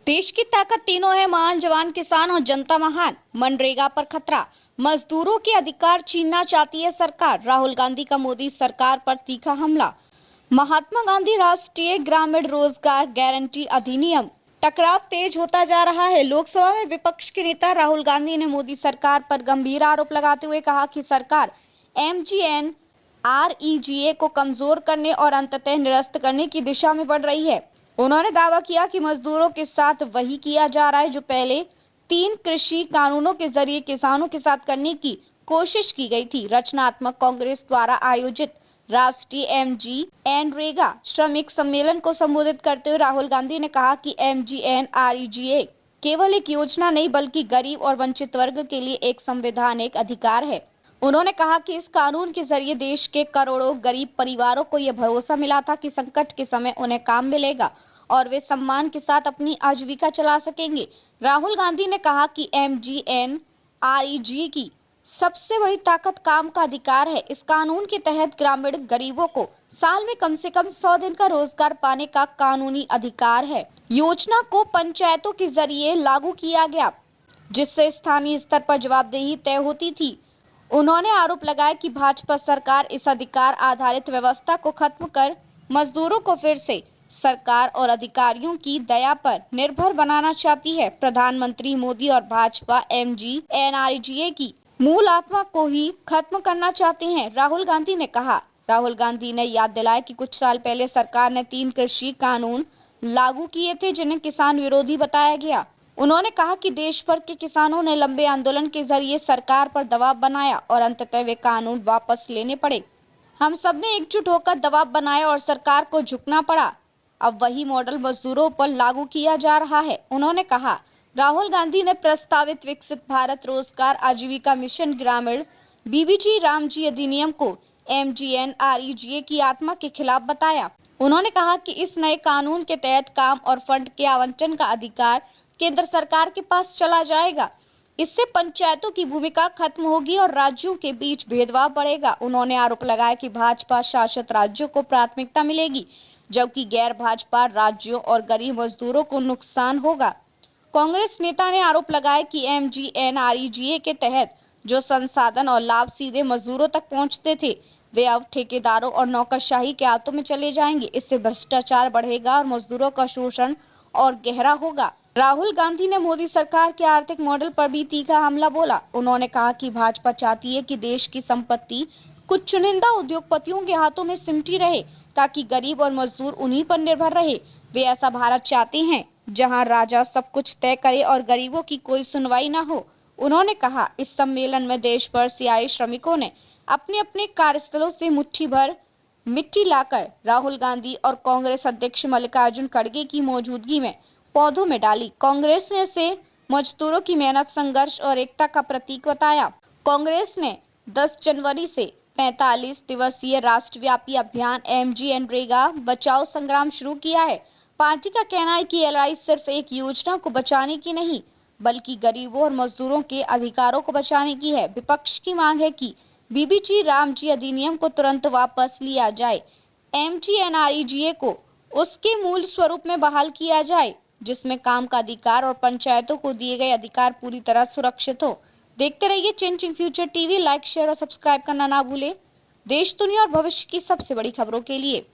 देश की ताकत तीनों है, महान जवान, किसान और जनता महान। मनरेगा पर खतरा, मजदूरों के अधिकार छीनना चाहती है सरकार। राहुल गांधी का मोदी सरकार पर तीखा हमला। महात्मा गांधी राष्ट्रीय ग्रामीण रोजगार गारंटी अधिनियम, टकराव तेज होता जा रहा है। लोकसभा में विपक्ष के नेता राहुल गांधी ने मोदी सरकार पर गंभीर आरोप लगाते हुए कहा कि सरकार एमजीएनआरईजीए को कमजोर करने और अंततः निरस्त करने की दिशा में बढ़ रही है। उन्होंने दावा किया कि मजदूरों के साथ वही किया जा रहा है जो पहले 3 कृषि कानूनों के जरिए किसानों के साथ करने की कोशिश की गई थी। रचनात्मक कांग्रेस द्वारा आयोजित राष्ट्रीय एमजीएनरेगा श्रमिक सम्मेलन को संबोधित करते हुए राहुल गांधी ने कहा कि एमजीएनआरईजीए केवल एक योजना नहीं बल्कि गरीब और वंचित वर्ग के लिए एक संवैधानिक अधिकार है। उन्होंने कहा कि इस कानून के जरिए देश के करोड़ों गरीब परिवारों को यह भरोसा मिला था कि संकट के समय उन्हें काम मिलेगा और वे सम्मान के साथ अपनी आजीविका चला सकेंगे। राहुल गांधी ने कहा कि एमजीएनआरईजीए की सबसे बड़ी ताकत काम का अधिकार है। इस कानून के तहत ग्रामीण गरीबों को साल में कम से कम 100 दिन का रोजगार पाने का कानूनी अधिकार है। योजना को पंचायतों के जरिए लागू किया गया जिससे स्थानीय स्तर पर जवाबदेही तय होती थी। उन्होंने आरोप लगाया कि भाजपा सरकार इस अधिकार आधारित व्यवस्था को खत्म कर मजदूरों को फिर से सरकार और अधिकारियों की दया पर निर्भर बनाना चाहती है। प्रधानमंत्री मोदी और भाजपा एमजीएनआरईजीए की मूल आत्मा को ही खत्म करना चाहते हैं, राहुल गांधी ने कहा। राहुल गांधी ने याद दिलाया कि कुछ साल पहले सरकार ने 3 कृषि कानून लागू किए थे जिन्हें किसान विरोधी बताया गया। उन्होंने कहा कि देश भर के किसानों ने लंबे आंदोलन के जरिए सरकार पर दबाव बनाया और अंततः वे कानून वापस लेने पड़े। हम सब ने एकजुट होकर दबाव बनाया और सरकार को झुकना पड़ा। अब वही मॉडल मजदूरों पर लागू किया जा रहा है। उन्होंने कहा, राहुल गांधी ने प्रस्तावित विकसित भारत रोजगार आजीविका मिशन ग्रामीण बीबीजी रामजी अधिनियम को एमजीएनआरईजीए की आत्मा के खिलाफ बताया। उन्होंने कहा कि इस नए कानून के तहत काम और फंड के आवंटन का अधिकार केंद्र सरकार के पास चला जाएगा। इससे पंचायतों की भूमिका खत्म होगी और राज्यों के बीच भेदभाव बढ़ेगा। उन्होंने आरोप लगाया कि भाजपा शासित राज्यों को प्राथमिकता मिलेगी जबकि गैर भाजपा राज्यों और गरीब मजदूरों को नुकसान होगा। कांग्रेस नेता ने आरोप लगाया कि एमजीएनआरईजीए के तहत जो संसाधन और लाभ सीधे मजदूरों तक पहुंचते थे वे अब ठेकेदारों और नौकरशाही के हाथों में चले जाएंगे। इससे भ्रष्टाचार बढ़ेगा और मजदूरों का शोषण और गहरा होगा। राहुल गांधी ने मोदी सरकार के आर्थिक मॉडल पर भी तीखा हमला बोला। उन्होंने कहा कि भाजपा चाहती है कि देश की संपत्ति कुछ चुनिंदा उद्योगपतियों के हाथों में सिमटी रहे ताकि गरीब और मजदूर उन्हीं पर निर्भर रहे। वे ऐसा भारत चाहते हैं जहां राजा सब कुछ तय करे और गरीबों की कोई सुनवाई न हो। उन्होंने कहा, इस सम्मेलन में देश भर से आए श्रमिकों ने अपने अपने कार्यस्थलों से मुट्ठी भर मिट्टी लाकर राहुल गांधी और कांग्रेस अध्यक्ष मल्लिकार्जुन खड़गे की मौजूदगी में पौधों में डाली। कांग्रेस ने इसे मजदूरों की मेहनत, संघर्ष और एकता का प्रतीक बताया। कांग्रेस ने 10 जनवरी से 45 दिवसीय राष्ट्रव्यापी अभियान एमजीएनरेगा बचाओ संग्राम शुरू किया है। पार्टी का कहना है कि एलआई सिर्फ एक योजना को बचाने की नहीं बल्कि गरीबों और मजदूरों के अधिकारों को बचाने की है। विपक्ष की मांग है कि बीबीजी रामजी अधिनियम को तुरंत वापस लिया जाए, एमजीएनआरईजीए को उसके मूल स्वरूप में बहाल किया जाए जिसमें काम का अधिकार और पंचायतों को दिए गए अधिकार पूरी तरह सुरक्षित हो। देखते रहिए changing future TV. Like, share और सब्सक्राइब करना ना भूले देश, दुनिया और भविष्य की सबसे बड़ी खबरों के लिए।